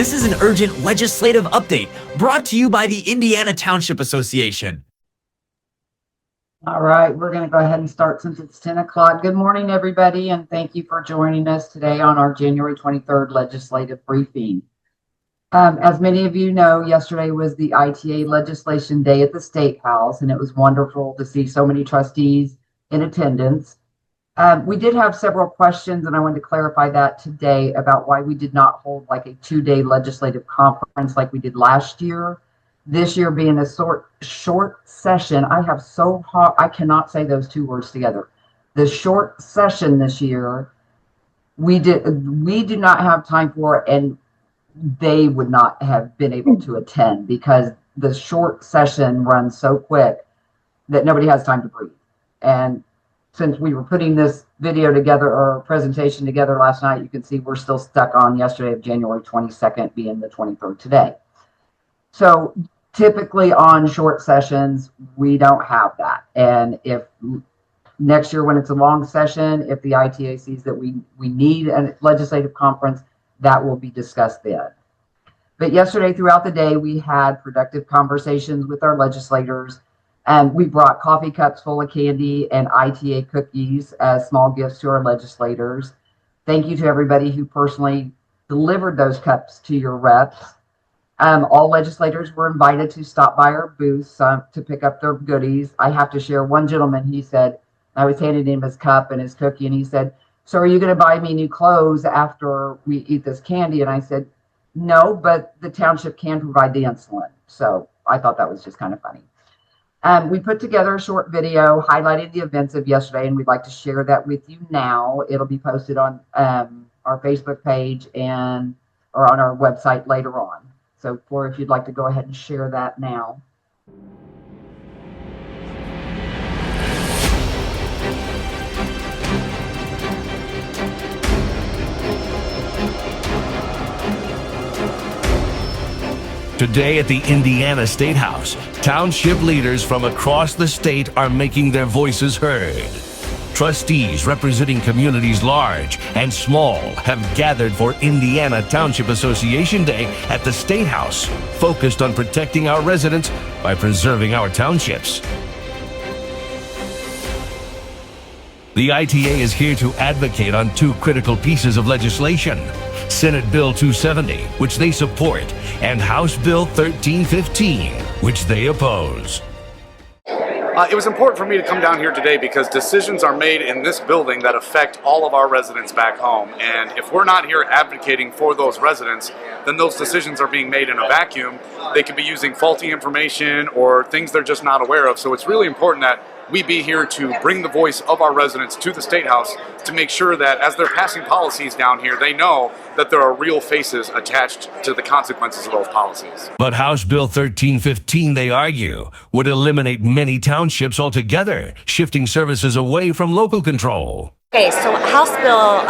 This is an urgent legislative update brought to you by the Indiana Township Association. All right, we're going to go ahead and start since it's 10 o'clock. Good morning, everybody, and thank you for joining us today on our January 23rd legislative briefing. As many of you know, yesterday was the ITA legislation day at the State House, and it was wonderful to see so many trustees in attendance. We did have several questions, and I wanted to clarify that today about why we did not hold like a 2-day legislative conference like we did last year. This year being a short session, I have so hard, I cannot say those two words together. The short session this year, we do not have time for, and they would not have been able to attend because the short session runs so quick that nobody has time to breathe. And since we were putting this video together or presentation together last night, you can see we're still stuck on yesterday of January 22nd being the 23rd today. So typically on short sessions, we don't have that. And if next year when it's a long session, if the ITA sees that we need a legislative conference, that will be discussed then. But yesterday throughout the day, we had productive conversations with our legislators. And we brought coffee cups full of candy and ITA cookies as small gifts to our legislators. Thank you to everybody who personally delivered those cups to your reps. All legislators were invited to stop by our booths to pick up their goodies. I have to share one gentleman, he said, I was handing him his cup and his cookie, and he said, "So are you going to buy me new clothes after we eat this candy?" And I said, "No, but the township can provide the insulin." So I thought that was just kind of funny. We put together a short video highlighting the events of yesterday, and we'd like to share that with you now. It'll be posted on our Facebook page or on our website later on. So, Flora, if you'd like to go ahead and share that now. Today at the Indiana State House, township leaders from across the state are making their voices heard. Trustees representing communities large and small have gathered for Indiana Township Association Day at the State House, focused on protecting our residents by preserving our townships. The ITA is here to advocate on two critical pieces of legislation: Senate Bill 270, which they support, and House Bill 1315, which they oppose. It was important for me to come down here today because decisions are made in this building that affect all of our residents back home. And if we're not here advocating for those residents, then those decisions are being made in a vacuum. They could be using faulty information or things they're just not aware of. So it's really important that we be here to bring the voice of our residents to the State House to make sure that as they're passing policies down here, they know that there are real faces attached to the consequences of those policies. But House Bill 1315, they argue, would eliminate many townships altogether, shifting services away from local control. Okay, so House Bill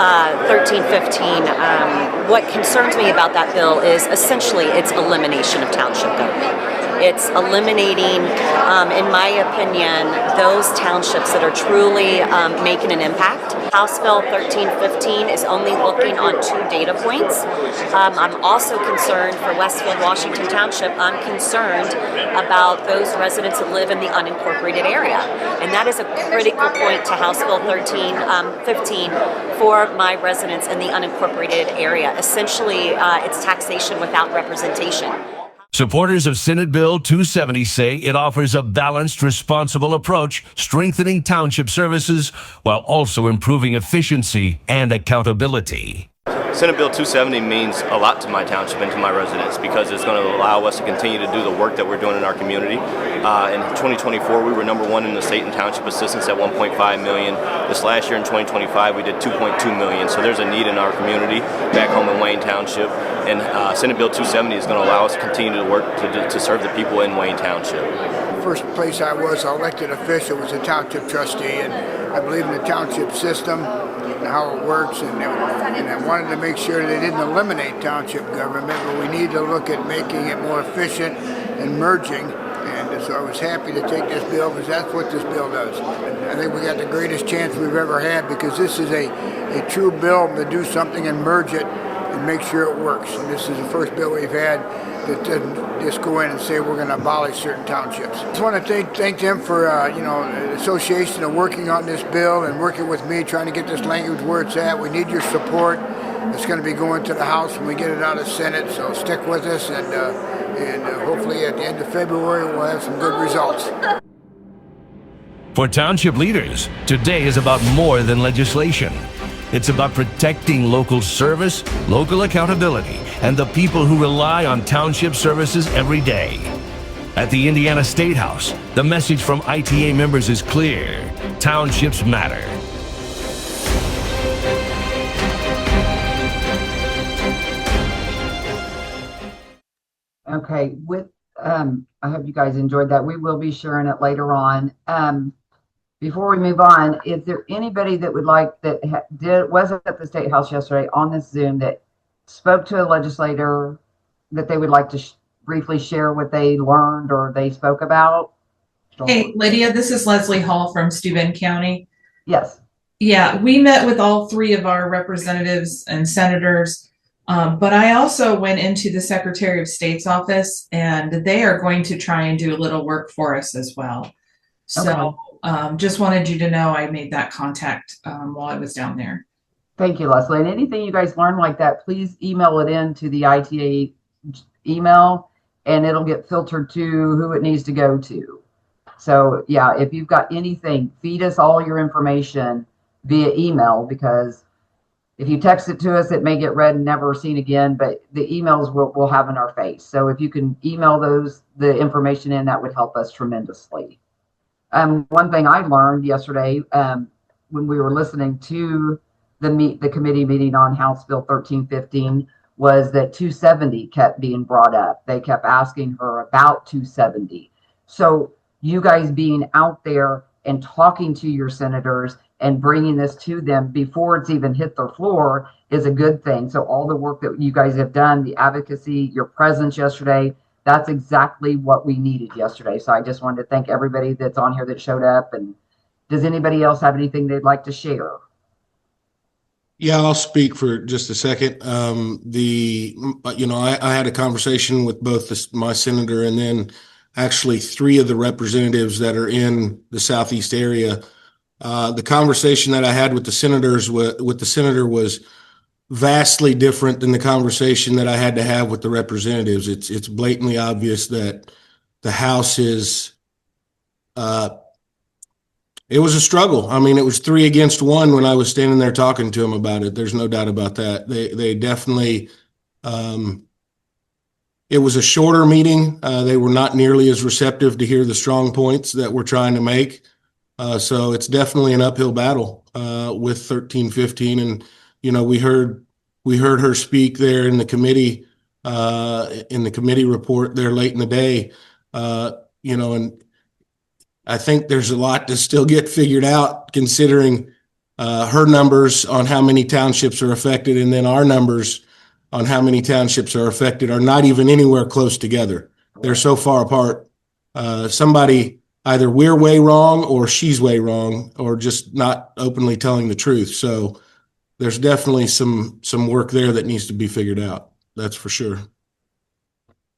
1315, what concerns me about that bill is essentially its elimination of township government. It's eliminating, in my opinion, those townships that are truly making an impact. House Bill 1315 is only looking on 2 data points. I'm also concerned for Westfield, Washington Township. I'm concerned about those residents that live in the unincorporated area. And that is a critical point to House Bill 1315 for my residents in the unincorporated area. Essentially, it's taxation without representation. Supporters of Senate Bill 270 say it offers a balanced, responsible approach, strengthening township services while also improving efficiency and accountability. Senate Bill 270 means a lot to my township and to my residents because it's going to allow us to continue to do the work that we're doing in our community. In 2024, we were #1 in the state and township assistance at $1.5 million. This last year in 2025, we did $2.2 million. So there's a need in our community back home in Wayne Township. And Senate Bill 270 is going to allow us to continue to work to serve the people in Wayne Township. First place I was elected official was a township trustee, and I believe in the township system and how it works, and I wanted to make sure they didn't eliminate township government, but we need to look at making it more efficient and merging. And so I was happy to take this bill because that's what this bill does. I think we got the greatest chance we've ever had because this is a true bill to do something and merge it and make sure it works. And this is the first bill we've had that doesn't just go in and say we're going to abolish certain townships. I just want to thank them for the association of working on this bill and working with me, trying to get this language where it's at. We need your support. It's going to be going to the House when we get it out of the Senate, so stick with us, and hopefully at the end of February we'll have some good results. For township leaders, today is about more than legislation. It's about protecting local service, local accountability, and the people who rely on township services every day. At the Indiana State House, the message from ITA members is clear: townships matter. Okay, I hope you guys enjoyed that. We will be sharing it later on. Before we move on, is there anybody that would like wasn't at the State House yesterday on this Zoom that spoke to a legislator that they would like to briefly share what they learned or they spoke about? Hey, Lydia, this is Leslie Hall from Steuben County. Yes. Yeah, we met with all three of our representatives and senators, but I also went into the Secretary of State's office, and they are going to try and do a little work for us as well. So just wanted you to know I made that contact while I was down there. Thank you, Leslie. And anything you guys learn like that, please email it in to the ITA email, and it'll get filtered to who it needs to go to. So yeah, if you've got anything, feed us all your information via email, because if you text it to us, it may get read and never seen again, but the emails we'll have in our face. So if you can email the information in, that would help us tremendously. One thing I learned yesterday when we were listening to the committee meeting on House Bill 1315 was that 270 kept being brought up. They kept asking her about 270. So you guys being out there and talking to your senators and bringing this to them before it's even hit their floor is a good thing. So all the work that you guys have done, the advocacy, your presence yesterday, that's exactly what we needed yesterday. So I just wanted to thank everybody that's on here that showed up. And does anybody else have anything they'd like to share? Yeah, I'll speak for just a second. I had a conversation with both my senator and then actually three of the representatives that are in the Southeast area. The conversation that I had with the senator was vastly different than the conversation that I had to have with the representatives. It's blatantly obvious that the House is, it was a struggle. I mean, it was 3 against 1 when I was standing there talking to them about it. There's no doubt about that. They definitely, it was a shorter meeting. They were not nearly as receptive to hear the strong points that we're trying to make. So it's definitely an uphill battle with 1315. And, we heard her speak there in the committee report there late in the day, and I think there's a lot to still get figured out, considering her numbers on how many townships are affected, and then our numbers on how many townships are affected are not even anywhere close together. They're so far apart. Somebody, either we're way wrong or she's way wrong, or just not openly telling the truth. So there's definitely some work there that needs to be figured out. That's for sure.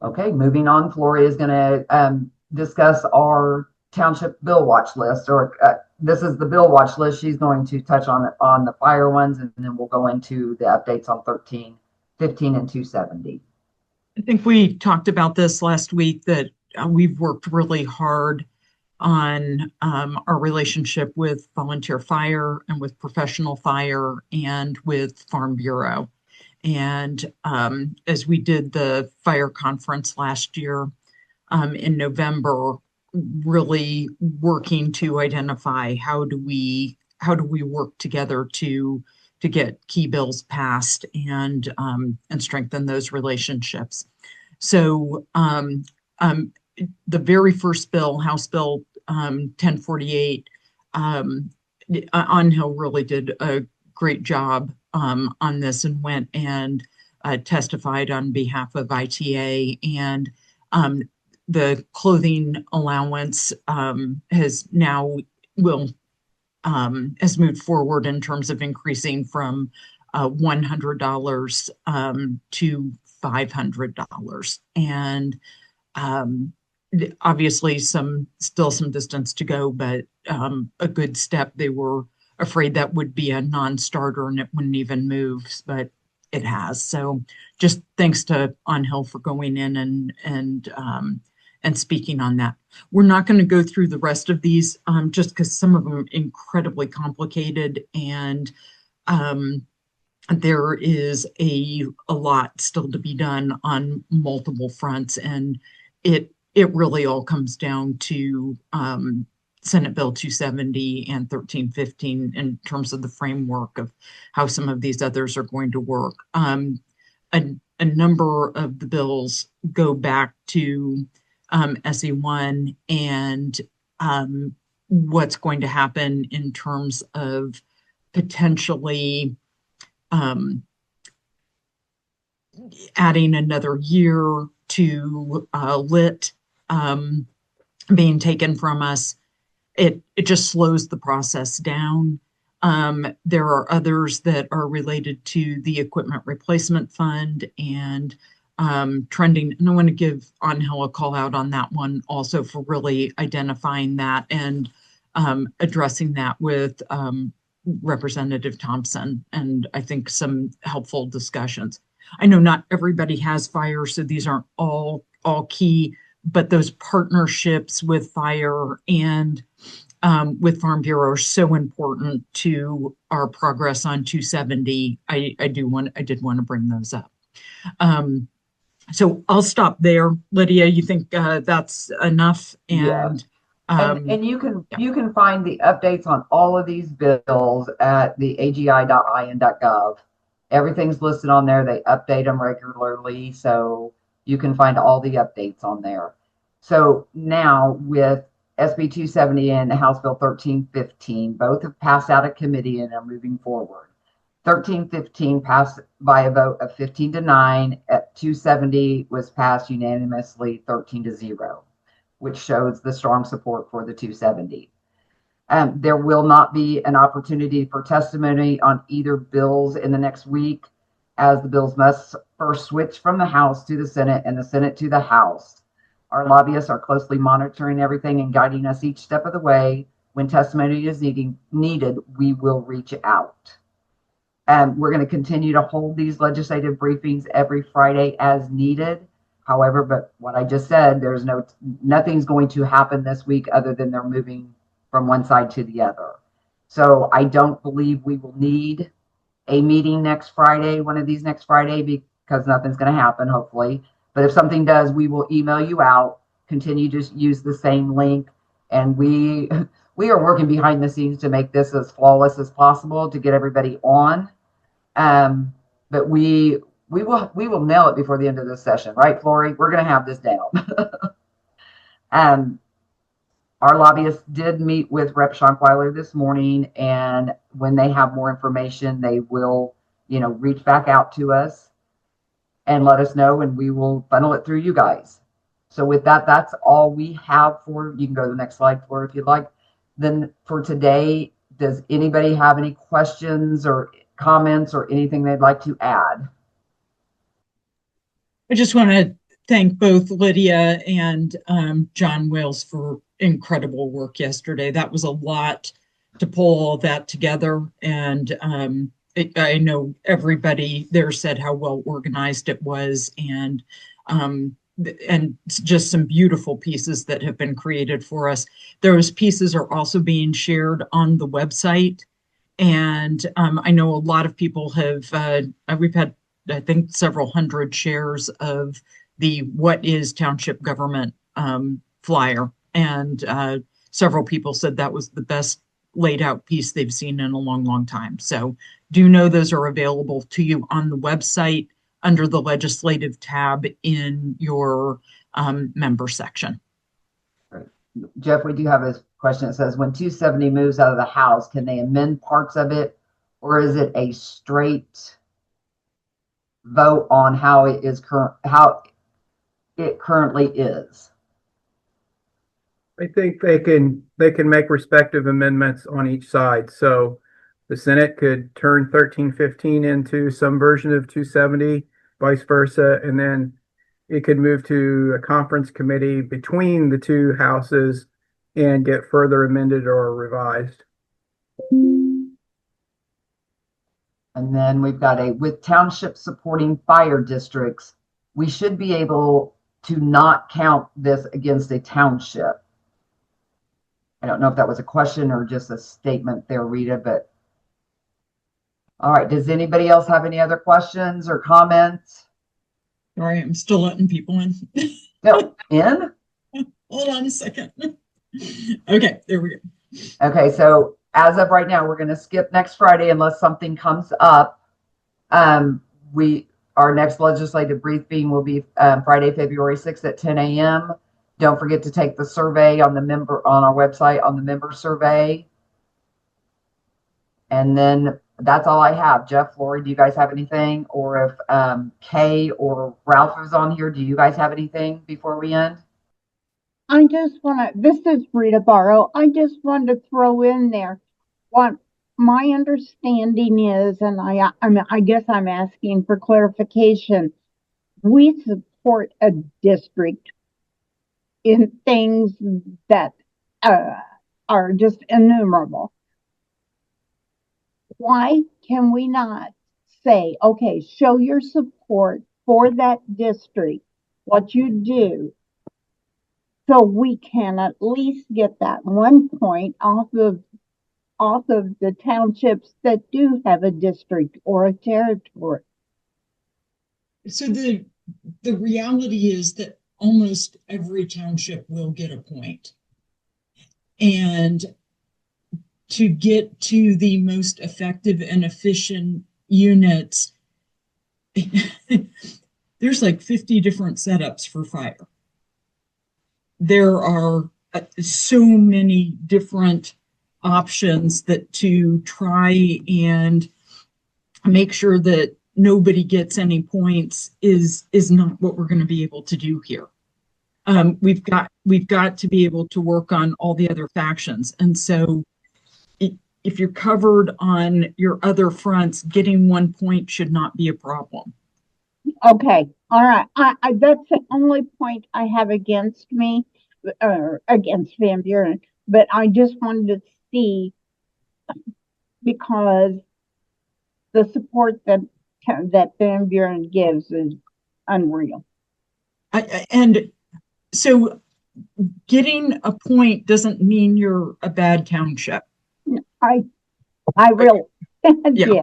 Okay, moving on. Floria is going to discuss our township bill watch list, or this is the bill watch list. She's going to touch on the fire ones, and then we'll go into the updates on 1315 and 270. I think we talked about this last week, that we've worked really hard on our relationship with volunteer fire and with professional fire and with Farm Bureau. And as we did the fire conference last year in November, really working to identify how do we work together to get key bills passed and strengthen those relationships. So the very first bill, House Bill 1048, Angel really did a great job on this and went and testified on behalf of ITA, and the clothing allowance has moved forward in terms of increasing from $100 to $500. And obviously still some distance to go, but a good step. They were afraid that would be a non-starter and it wouldn't even move, but it has. So just thanks to On Hill for going in and speaking on that. We're not going to go through the rest of these just because some of them are incredibly complicated, and there is a lot still to be done on multiple fronts, and it really all comes down to Senate Bill 270 and 1315 in terms of the framework of how some of these others are going to work. A number of the bills go back to SE1 and what's going to happen in terms of potentially adding another year to lit being taken from us. It just slows the process down. There are others that are related to the equipment replacement fund and trending. And I want to give On Hill a call out on that one also for really identifying that and addressing that with Representative Thompson, and I think some helpful discussions. I know not everybody has fire, so these aren't all key, but those partnerships with fire and with Farm Bureau are so important to our progress on 270. I did want to bring those up. So I'll stop there. Lydia, you think that's enough? And and you can find the updates on all of these bills at the agi.in.gov. Everything's listed on there. They update them regularly, so you can find all the updates on there. So now with SB 270 and House Bill 1315, both have passed out of committee and are moving forward. 1315 passed by a vote of 15-9. At 270 was passed unanimously 13-0, which shows the strong support for the 270. There will not be an opportunity for testimony on either bills in the next week, as the bills must first switch from the House to the Senate and the Senate to the House. Our lobbyists are closely monitoring everything and guiding us each step of the way. When testimony is needed, we will reach out. We're going to continue to hold these legislative briefings every Friday as needed. However, but what I just said, nothing's going to happen this week other than they're moving from one side to the other. So I don't believe we will need a meeting next Friday, one of these next Friday, because nothing's going to happen, hopefully. But if something does, we will email you out, continue to use the same link. And we are working behind the scenes to make this as flawless as possible to get everybody on. But we will nail it before the end of this session, right, Flory? We're going to have this down. Our lobbyists did meet with Rep. Schonkweiler this morning, and when they have more information, they will, reach back out to us and let us know, and we will funnel it through you guys. So with that, that's all we have for, you can go to the next slide, Flory, if you'd like. Then for today, does anybody have any questions or comments or anything they'd like to add? I just want to thank both Lydia and John Wales for incredible work yesterday. That was a lot to pull all that together. And I know everybody there said how well organized it was, and just some beautiful pieces that have been created for us. Those pieces are also being shared on the website. And I know a lot of people have, we've had, I think, several hundred shares of the What is Township Government flyer. And several people said that was the best laid out piece they've seen in a long, long time. So do know those are available to you on the website under the legislative tab in your member section. Right. Jeff, we do have a question that says, when 270 moves out of the House, can they amend parts of it, or is it a straight vote on how it currently is? I think they can make respective amendments on each side. So the Senate could turn 1315 into some version of 270, vice versa, and then it could move to a conference committee between the two houses and get further amended or revised. And then we've got with townships supporting fire districts, we should be able to not count this against a township. I don't know if that was a question or just a statement there, Rita, but all right. Does anybody else have any other questions or comments? Sorry, I'm still letting people in. No, in? Hold on a second. Okay, there we go. Okay, so as of right now, we're going to skip next Friday unless something comes up. Our next legislative briefing will be Friday, February 6th at 10 a.m. Don't forget to take the survey on our website on the member survey. And then that's all I have. Jeff, Lori, do you guys have anything? Or if Kay or Ralph is on here, do you guys have anything before we end? I just want to, this is Rita Barrow. I just wanted to throw in there what my understanding is, and I guess I'm asking for clarification. We support a district in things that are just innumerable. Why can we not say, okay, show your support for that district, what you do, so we can at least get that 1 point off of the townships that do have a district or a territory? So the reality is that almost every township will get a point. And to get to the most effective and efficient units, there's like 50 different setups for fire. There are so many different options that to try and make sure that nobody gets any points is not what we're going to be able to do here. We've got to be able to work on all the other factions. And so if you're covered on your other fronts, getting 1 point should not be a problem. Okay. All right. I that's the only point I have against me, or against Van Buren. But I just wanted to see, because the support that Van Buren gives is unreal. And so getting a point doesn't mean you're a bad township. I really Yeah.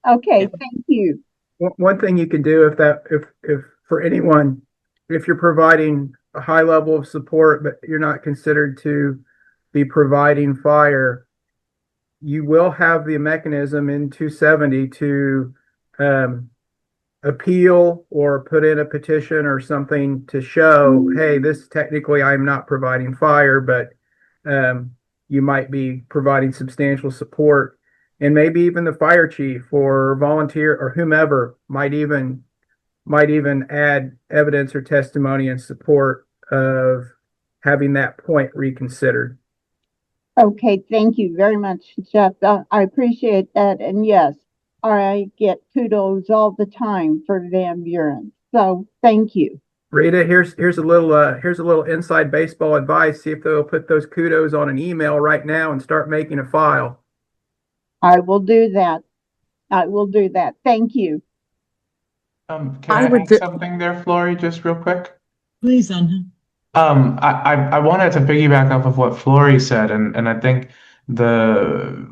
Okay, Yeah. thank you. One thing you can do if for anyone, if you're providing a high level of support, but you're not considered to be providing fire, you will have the mechanism in 270 to appeal or put in a petition or something to show, hey, this technically I'm not providing fire, but you might be providing substantial support. And maybe even the fire chief or volunteer or whomever might even add evidence or testimony in support of having that point reconsidered. Okay, thank you very much, Jeff. I appreciate that. And yes, I get kudos all the time for Van Buren. So thank you. Rita, here's a little inside baseball advice. See if they'll put those kudos on an email right now and start making a file. I will do that. I will do that. Thank you. Can I add something there, Flory, just real quick? Please, Anna. I wanted to piggyback off of what Flory said, and I think the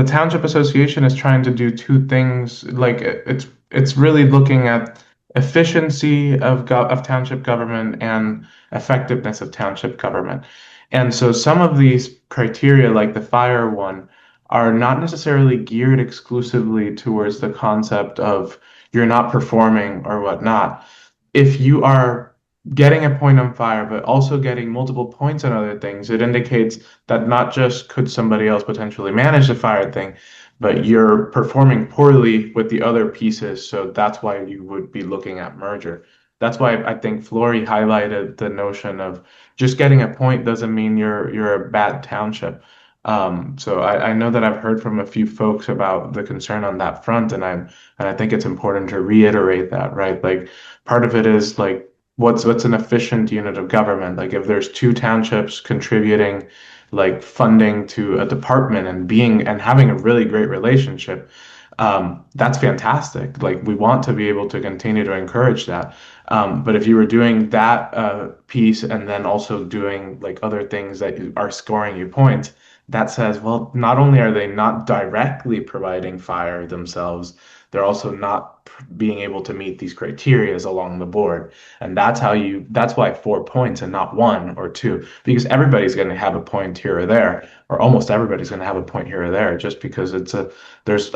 Township Association is trying to do two things. Like it's really looking at efficiency of township government and effectiveness of township government. And so some of these criteria, like the fire one, are not necessarily geared exclusively towards the concept of you're not performing or whatnot. If you are getting a point on fire, but also getting multiple points on other things, it indicates that not just could somebody else potentially manage the fire thing, but you're performing poorly with the other pieces. So that's why you would be looking at merger. That's why I think Flory highlighted the notion of just getting a point doesn't mean you're a bad township. So I know that I've heard from a few folks about the concern on that front, and I think it's important to reiterate that, right? Like part of it is like what's an efficient unit of government? Like if there's two townships contributing like funding to a department and having a really great relationship, that's fantastic. Like we want to be able to continue to encourage that. But if you were doing that piece and then also doing like other things that are scoring you points, that says, well, not only are they not directly providing fire themselves, they're also not being able to meet these criterias along the board. And that's why 4 points and not 1 or 2, because everybody's going to have a point here or there, or almost everybody's going to have a point here or there, just because there's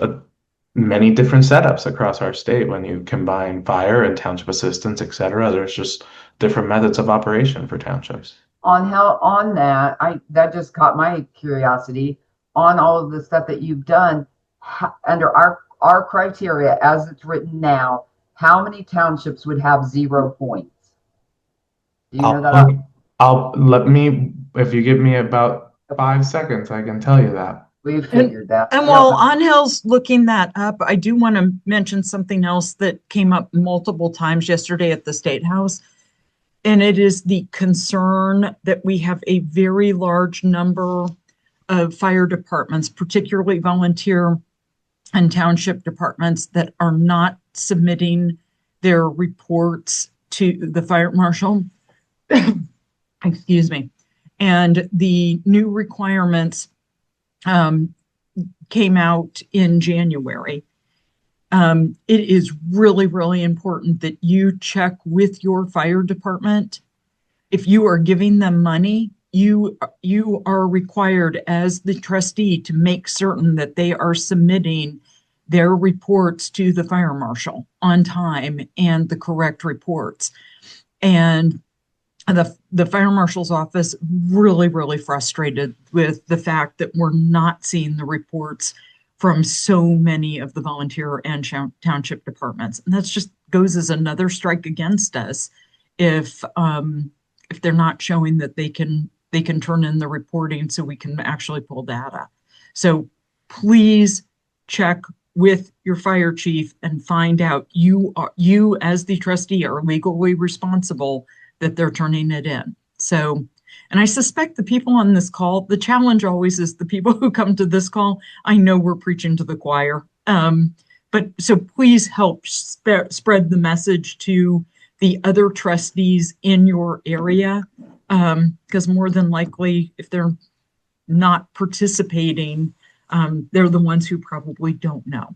many different setups across our state when you combine fire and township assistance, et cetera. There's just different methods of operation for townships. On that just caught my curiosity on all of the stuff that you've done under our criteria as it's written now. How many townships would have 0 points? Do you know that? If you give me about 5 seconds, I can tell you that. We figured that. And while Angel's looking that up, I do want to mention something else that came up multiple times yesterday at the State House. And it is the concern that we have a very large number of fire departments, particularly volunteer and township departments, that are not submitting their reports to the fire marshal. Excuse me. And the new requirements came out in January. It is really, really important that you check with your fire department. If you are giving them money, you are required as the trustee to make certain that they are submitting their reports to the fire marshal on time and the correct reports. And the fire marshal's office really, really frustrated with the fact that we're not seeing the reports from so many of the volunteer and township departments. And that's just goes as another strike against us if they're not showing that they can turn in the reporting so we can actually pull data. So please check with your fire chief and find out you as the trustee are legally responsible that they're turning it in. So, and I suspect the people on this call, the challenge always is the people who come to this call. I know we're preaching to the choir, but so please help spread the message to the other trustees in your area, because more than likely, if they're not participating, they're the ones who probably don't know.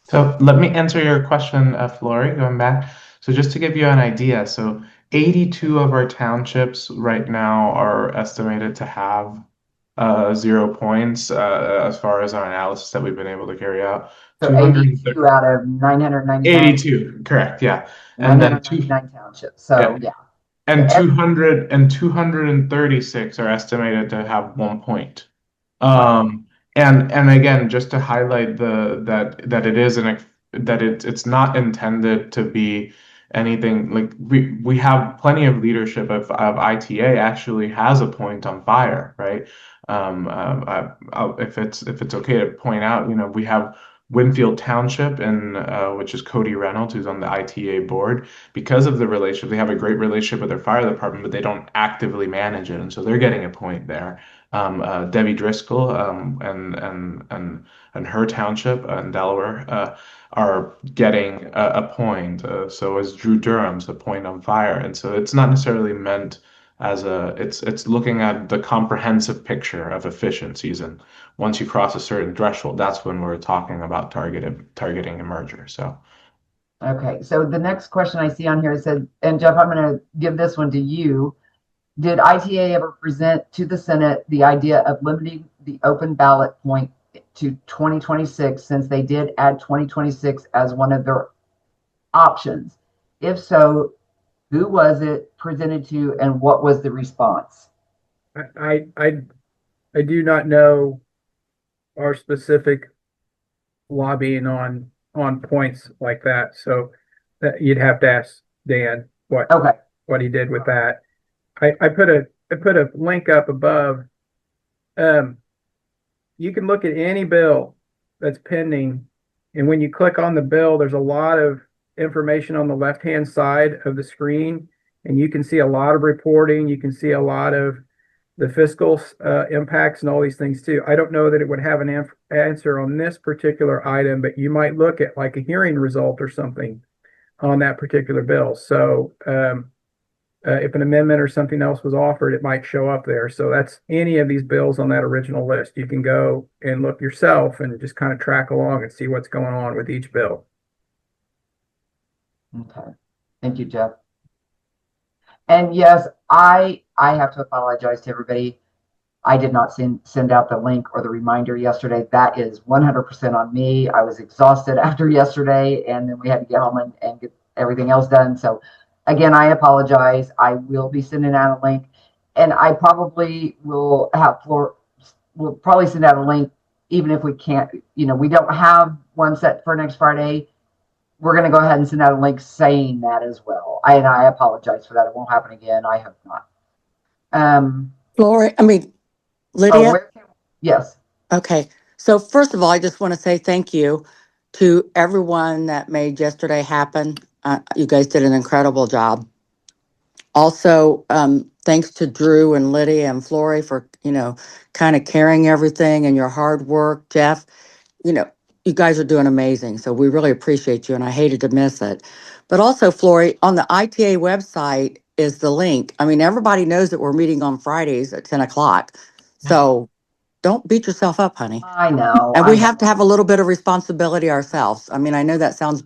So let me answer your question, Flory, going back. So just to give you an idea, so 82 of our townships right now are estimated to have 0 points as far as our analysis that we've been able to carry out. So 82 out of 999. 82, correct, yeah. And then 999 townships. So yeah. And 236 are estimated to have 1 point. And again, just to highlight that it is it's not intended to be anything like we have plenty of leadership of ITA actually has a point on fire, right? If it's okay to point out, we have Winfield Township and which is Cody Reynolds, who's on the ITA board. Because of the relationship, they have a great relationship with their fire department, but they don't actively manage it, and so they're getting a point there. Debbie Driscoll and her township in Delaware are getting a point. So is Drew Durham's a point on fire, and so it's not necessarily meant as it's looking at the comprehensive picture of efficiencies, and once you cross a certain threshold, that's when we're talking about targeting a merger. So okay, so the next question I see on here said, and Jeff, I'm going to give this one to you. Did ITA ever present to the Senate the idea of limiting the open ballot point to 2026, since they did add 2026 as one of their options? If so, who was it presented to and what was the response? I do not know our specific lobbying on points like that, so that you'd have to ask Dan what he did with that. I put a link up above. you can look at any bill that's pending, and when you click on the bill, there's a lot of information on the left-hand side of the screen, and you can see a lot of reporting. You can see a lot of the fiscal impacts and all these things too. I don't know that it would have an answer on this particular item, but you might look at like a hearing result or something on that particular bill. So if an amendment or something else was offered, it might show up there. So that's any of these bills on that original list. You can go and look yourself and just kind of track along and see what's going on with each bill. Okay. Thank you, Jeff. And yes, I have to apologize to everybody. I did not send out the link or the reminder yesterday. That is 100% on me. I was exhausted after yesterday, and then we had to get home and get everything else done. So again, I apologize. I will be sending out a link, and I probably will we'll probably send out a link even if we can't, we don't have one set for next Friday. We're going to go ahead and send out a link saying that as well. And I apologize for that. It won't happen again. I hope not. Lydia? Yes. Okay. So first of all, I just want to say thank you to everyone that made yesterday happen. You guys did an incredible job. Also, thanks to Drew and Lydia and Flory for, kind of carrying everything and your hard work. Jeff, you guys are doing amazing. So we really appreciate you, and I hated to miss it. But also, Flory, on the ITA website is the link. I mean, everybody knows that we're meeting on Fridays at 10 o'clock. So don't beat yourself up, honey. I know. And we have to have a little bit of responsibility ourselves. I mean, I know that sounds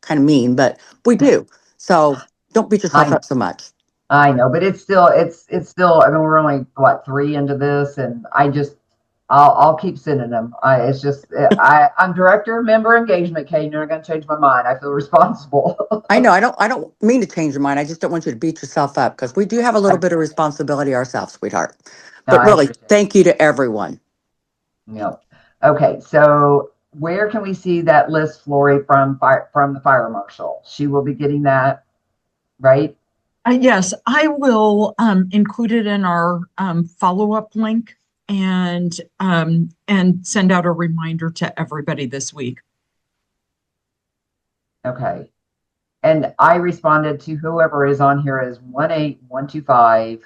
kind of mean, but we do. So don't beat yourself up so much. I know, but it's still, I mean, we're only, 3 into this, and I'll keep sending them. I'm director of member engagement, Kate. You're not going to change my mind. I feel responsible. I know. I don't mean to change your mind. I just don't want you to beat yourself up, because we do have a little bit of responsibility ourselves, sweetheart. But really, thank you to everyone. No. Okay. So where can we see that list, Flory, from the fire marshal? She will be getting that, right? Yes, I will include it in our follow-up link and send out a reminder to everybody this week. Okay. And I responded to whoever is on here as 18125.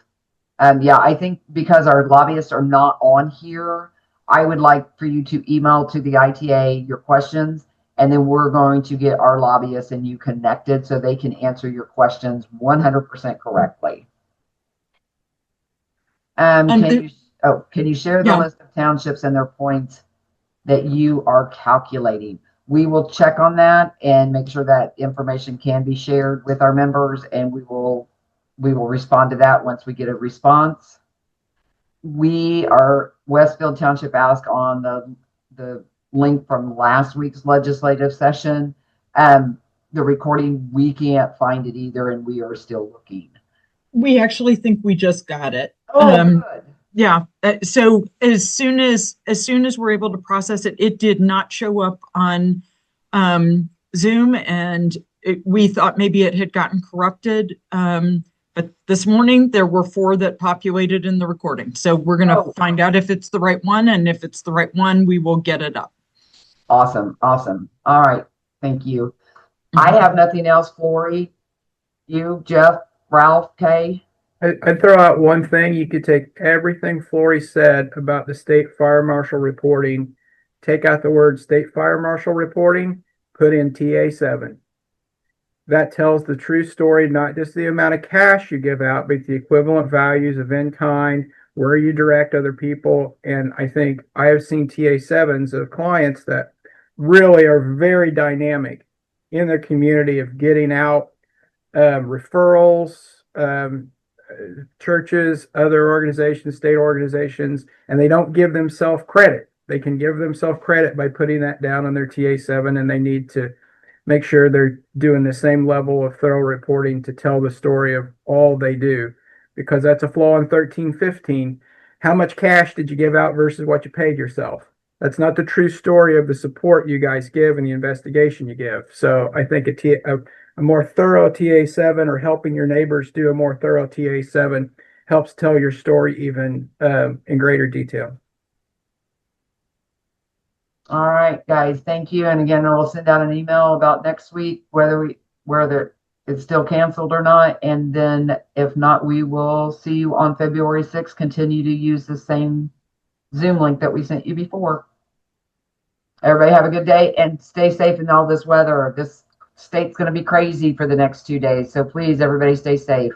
Yeah, I think because our lobbyists are not on here, I would like for you to email to the ITA your questions, and then we're going to get our lobbyists and you connected so they can answer your questions 100% correctly. Can you share the list of townships and their points that you are calculating? We will check on that and make sure that information can be shared with our members, and we will respond to that once we get a response. Westfield Township asked on the link from last week's legislative session. The recording, we can't find it either, and we are still looking. We actually think we just got it. Oh, good. Yeah. So as soon as we're able to process it, it did not show up on Zoom, and we thought maybe it had gotten corrupted. But this morning there were 4 that populated in the recording. So we're going to find out if it's the right one, and if it's the right one, we will get it up. Awesome. Awesome. All right. Thank you. I have nothing else, Flory. You, Jeff, Ralph, Kay? I'd throw out one thing. You could take everything Flory said about the state fire marshal reporting, take out the word state fire marshal reporting, put in TA7. That tells the true story, not just the amount of cash you give out, but the equivalent values of in-kind, where you direct other people. And I think I have seen TA7s of clients that really are very dynamic in their community of getting out referrals, churches, other organizations, state organizations, and they don't give themselves credit. They can give themselves credit by putting that down on their TA7, and they need to make sure they're doing the same level of thorough reporting to tell the story of all they do, because that's a flaw in 1315. How much cash did you give out versus what you paid yourself? That's not the true story of the support you guys give and the investigation you give. So I think a more thorough TA7, or helping your neighbors do a more thorough TA7, helps tell your story even in greater detail. All right, guys, thank you. And again, we'll send out an email about next week, whether it's still canceled or not. And then if not, we will see you on February 6th. Continue to use the same Zoom link that we sent you before. Everybody have a good day and stay safe in all this weather. This state's going to be crazy for the next 2 days. So please, everybody stay safe.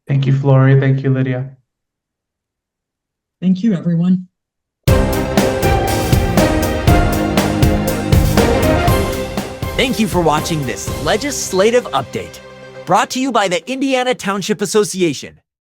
Thank you, Flory. Thank you, Lydia. Thank you, everyone. Thank you for watching this legislative update, brought to you by the Indiana Township Association.